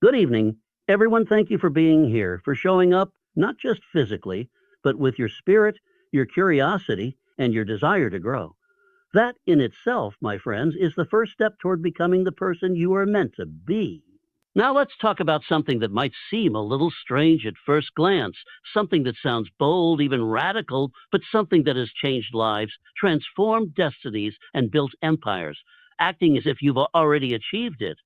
Good evening. Everyone, thank you for being here, for showing up, not just physically, but with your spirit, your curiosity, and your desire to grow. That in itself, my friends, is the first step toward becoming the person you are meant to be. Now let's talk about something that might seem a little strange at first glance, something that sounds bold, even radical, but something that has changed lives, transformed destinies, and built empires, acting as if you've already achieved it.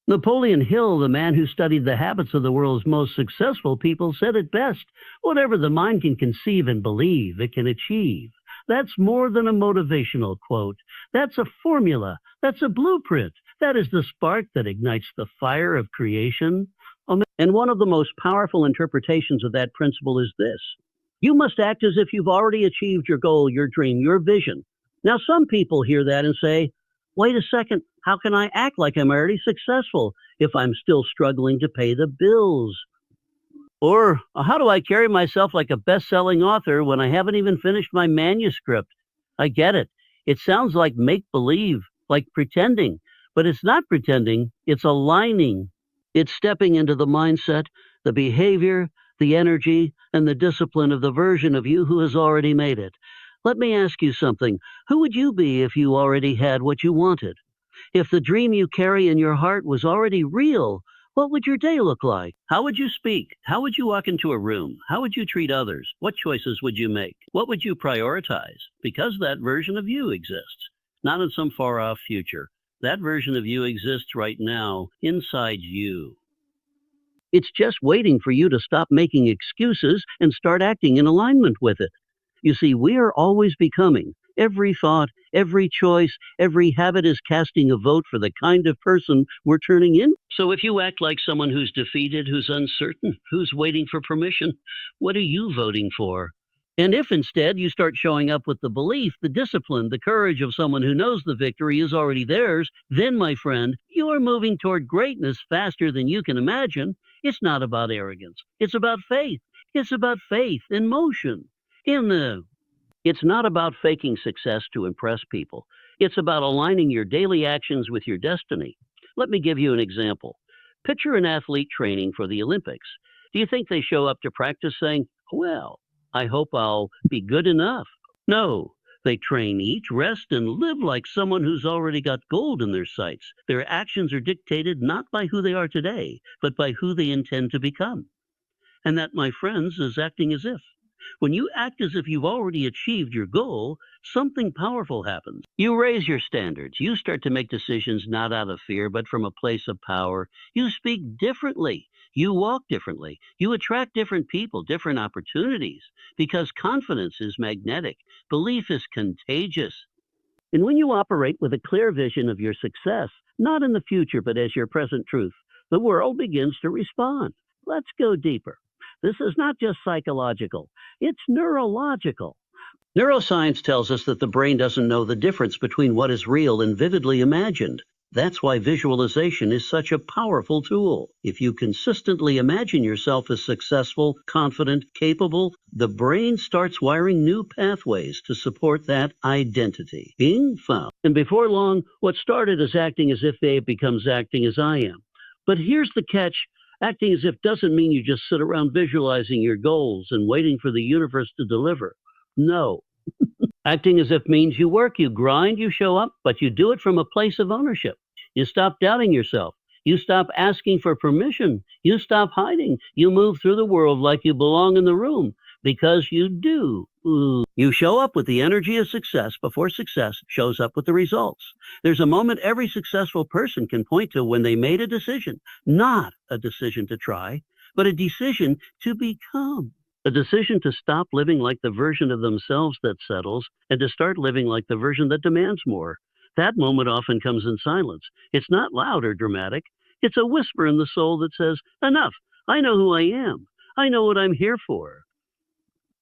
Napoleon Hill, the man who studied the habits of the world's most successful people, said it best: whatever the mind can conceive and believe, it can achieve. That's more than a motivational quote. That's a formula. That's a blueprint. That is the spark that ignites the fire of creation. And one of the most powerful interpretations of that principle is this: you must act as if you've already achieved your goal, your dream, your vision. Now, some people hear that and say, wait a second, how can I act like I'm already successful if I'm still struggling to pay the bills? Or how do I carry myself like a best-selling author when I haven't even finished my manuscript? I get it. It sounds like make-believe, like pretending. But it's not pretending, it's aligning. It's stepping into the mindset, the behavior, the energy, and the discipline of the version of you who has already made it. Let me ask you something. Who would you be if you already had what you wanted? If the dream you carry in your heart was already real, what would your day look like? How would you speak? How would you walk into a room? How would you treat others? What choices would you make? What would you prioritize? Because that version of you exists, not in some far-off future. That version of you exists right now, inside you. It's just waiting for you to stop making excuses and start acting in alignment with it. You see, we are always becoming. Every thought, every choice, every habit is casting a vote for the kind of person we're turning in. So if you act like someone who's defeated, who's uncertain, who's waiting for permission, what are you voting for? And if instead you start showing up with the belief, the discipline, the courage of someone who knows the victory is already theirs, then, my friend, you're moving toward greatness faster than you can imagine. It's not about arrogance. It's about faith. It's about faith in motion. It's not about faking success to impress people. It's about aligning your daily actions with your destiny. Let me give you an example. Picture an athlete training for the Olympics. Do you think they show up to practice saying, well, I hope I'll be good enough? No. They train, eat, rest, and live like someone who's already got gold in their sights. Their actions are dictated not by who they are today, but by who they intend to become. And that, my friends, is acting as if. When you act as if you've already achieved your goal, something powerful happens. You raise your standards. You start to make decisions not out of fear, but from a place of power. You speak differently. You walk differently. You attract different people, different opportunities, because confidence is magnetic. Belief is contagious. And when you operate with a clear vision of your success, not in the future, but as your present truth, the world begins to respond. Let's go deeper. This is not just psychological, it's neurological. Neuroscience tells us that the brain doesn't know the difference between what is real and vividly imagined. That's why visualization is such a powerful tool. If you consistently imagine yourself as successful, confident, capable, the brain starts wiring new pathways to support that identity being found. And before long, what started as acting as if they becomes acting as I am. But here's the catch. Acting as if doesn't mean you just sit around visualizing your goals and waiting for the universe to deliver. No. Acting as if means you work, you grind, you show up, but you do it from a place of ownership. You stop doubting yourself. You stop asking for permission. You stop hiding. You move through the world like you belong in the room, because you do. You show up with the energy of success before success shows up with the results. There's a moment every successful person can point to when they made a decision, not a decision to try, but a decision to become. A decision to stop living like the version of themselves that settles and to start living like the version that demands more. That moment often comes in silence. It's not loud or dramatic. It's a whisper in the soul that says, enough. I know who I am. I know what I'm here for.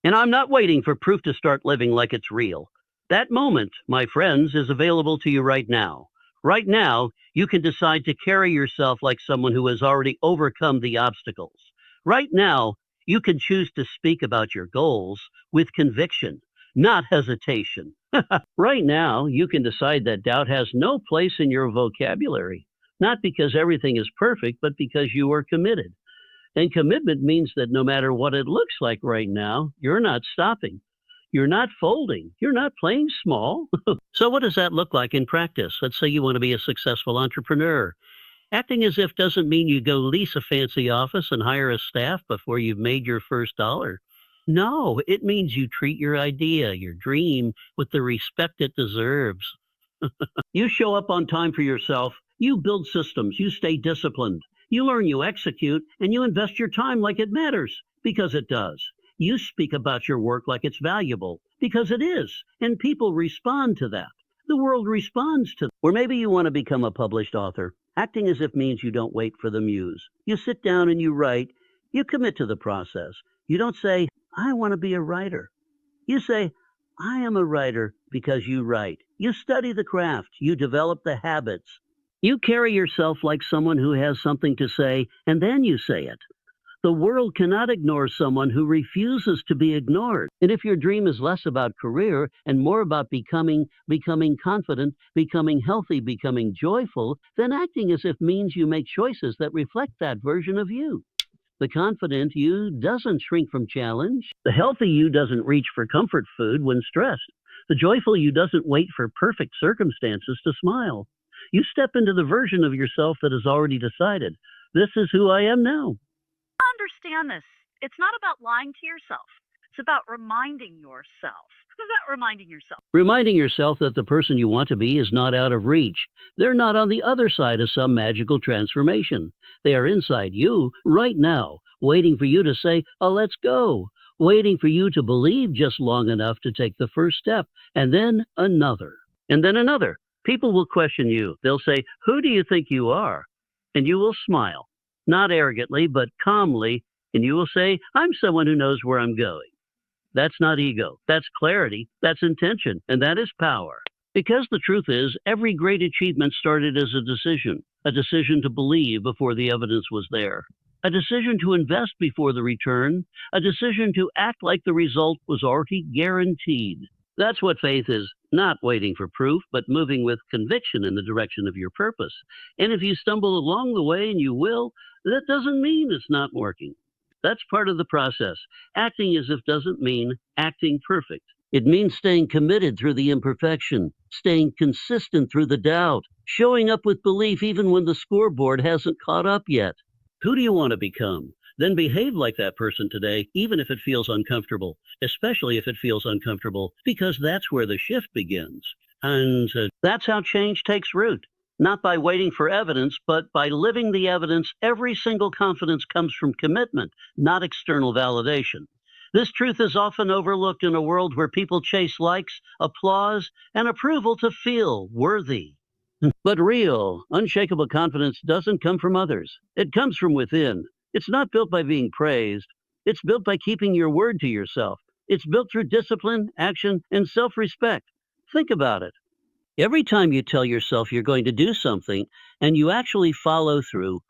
And I'm not waiting for proof to start living like it's real. That moment, my friends, is available to you right now. Right now, you can decide to carry yourself like someone who has already overcome the obstacles. Right now, you can choose to speak about your goals with conviction, not hesitation. Right now, you can decide that doubt has no place in your vocabulary. not because everything is perfect, but because you are committed. And commitment means that no matter what it looks like right now, you're not stopping. You're not folding. You're not playing small. So, what does that look like in practice? Let's say you want to be a successful entrepreneur. Acting as if doesn't mean you go lease a fancy office and hire a staff before you've made your first dollar. No, it means you treat your idea, your dream, with the respect it deserves. You show up on time for yourself. You build systems. You stay disciplined. You learn, you execute, and you invest your time like it matters, because it does. You speak about your work like it's valuable, because it is, and people respond to that. The world responds to. Or maybe you want to become a published author. Acting as if means you don't wait for the muse. You sit down and you write. You commit to the process. You don't say, I want to be a writer. You say, I am a writer because you write. You study the craft. You develop the habits. You carry yourself like someone who has something to say, and then you say it. The world cannot ignore someone who refuses to be ignored. And if your dream is less about career and more about becoming confident, becoming healthy, becoming joyful, then acting as if means you make choices that reflect that version of you. The confident you doesn't shrink from challenge. The healthy you doesn't reach for comfort food when stressed. The joyful you doesn't wait for perfect circumstances to smile. You step into the version of yourself that has already decided, this is who I am now. Understand this. It's not about lying to yourself. It's about reminding yourself. It's about reminding yourself. Reminding yourself that the person you want to be is not out of reach. They're not on the other side of some magical transformation. They are inside you right now, waiting for you to say, oh, let's go. Waiting for you to believe just long enough to take the first step, and then another, and then another. People will question you. They'll say, who do you think you are? And you will smile, not arrogantly, but calmly, and you will say, I'm someone who knows where I'm going. That's not ego. That's clarity. That's intention. And that is power. Because the truth is, every great achievement started as a decision to believe before the evidence was there, a decision to invest before the return, a decision to act like the result was already guaranteed. That's what faith is, not waiting for proof, but moving with conviction in the direction of your purpose. And if you stumble along the way, and you will, that doesn't mean it's not working. That's part of the process. Acting as if doesn't mean acting perfect. It means staying committed through the imperfection, staying consistent through the doubt, showing up with belief even when the scoreboard hasn't caught up yet. Who do you want to become? Then behave like that person today, even if it feels uncomfortable, especially if it feels uncomfortable, because that's where the shift begins. And that's how change takes root. Not by waiting for evidence, but by living the evidence. Every single confidence comes from commitment, not external validation. This truth is often overlooked in a world where people chase likes, applause, and approval to feel worthy. But real, unshakable confidence doesn't come from others. It comes from within. It's not built by being praised. It's built by keeping your word to yourself. It's built through discipline, action, and self-respect. Think about it. Every time you tell yourself you're going to do something and you actually follow through,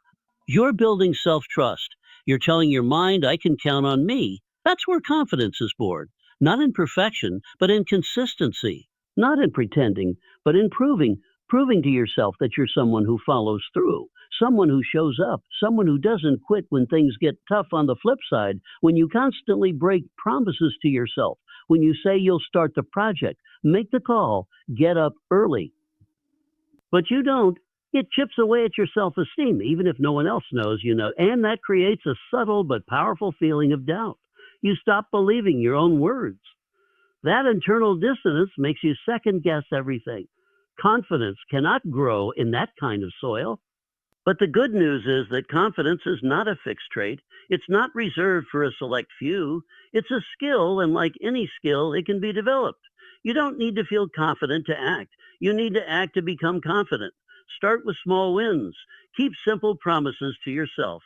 you're building self-trust. You're telling your mind, I can count on me. That's where confidence is born. Not in perfection, but in consistency. Not in pretending, but in proving to yourself that you're someone who follows through, someone who shows up, someone who doesn't quit when things get tough. On the flip side, when you constantly break promises to yourself, when you say you'll start the project, make the call, get up early, but you don't, it chips away at your self-esteem, even if no one else knows you know, and that creates a subtle but powerful feeling of doubt. You stop believing your own words. That internal dissonance makes you second-guess everything. Confidence cannot grow in that kind of soil. But the good news is that confidence is not a fixed trait. It's not reserved for a select few. It's a skill, and like any skill, it can be developed. You don't need to feel confident to act. You need to act to become confident. Start with small wins. Keep simple promises to yourself.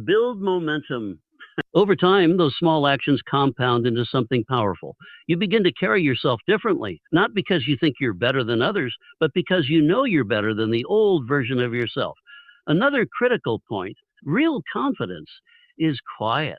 Build momentum. Over time, those small actions compound into something powerful. You begin to carry yourself differently, not because you think you're better than others, but because you know you're better than the old version of yourself. Another critical point, real confidence is quiet.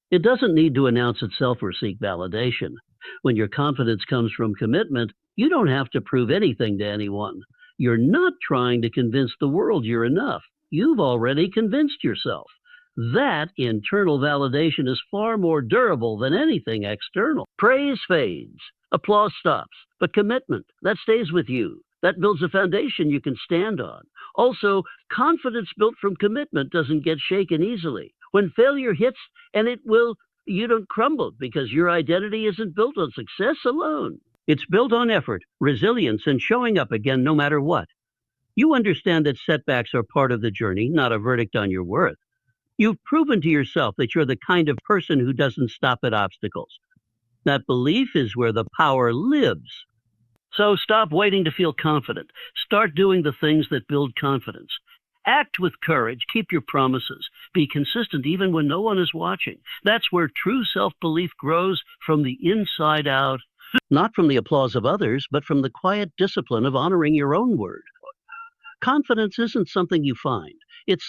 It doesn't need to announce itself or seek validation. When your confidence comes from commitment, you don't have to prove anything to anyone. You're not trying to convince the world you're enough. You've already convinced yourself. That internal validation is far more durable than anything external. Praise fades, applause stops, but commitment, that stays with you. That builds a foundation you can stand on. Also, confidence built from commitment doesn't get shaken easily. When failure hits, and it will, you don't crumble because your identity isn't built on success alone. It's built on effort, resilience, and showing up again no matter what. You understand that setbacks are part of the journey, not a verdict on your worth. You've proven to yourself that you're the kind of person who doesn't stop at obstacles. That belief is where the power lives. So stop waiting to feel confident. Start doing the things that build confidence. Act with courage. Keep your promises. Be consistent even when no one is watching. That's where true self-belief grows from the inside out. Not from the applause of others, but from the quiet discipline of honoring your own word. Confidence isn't something you find. It's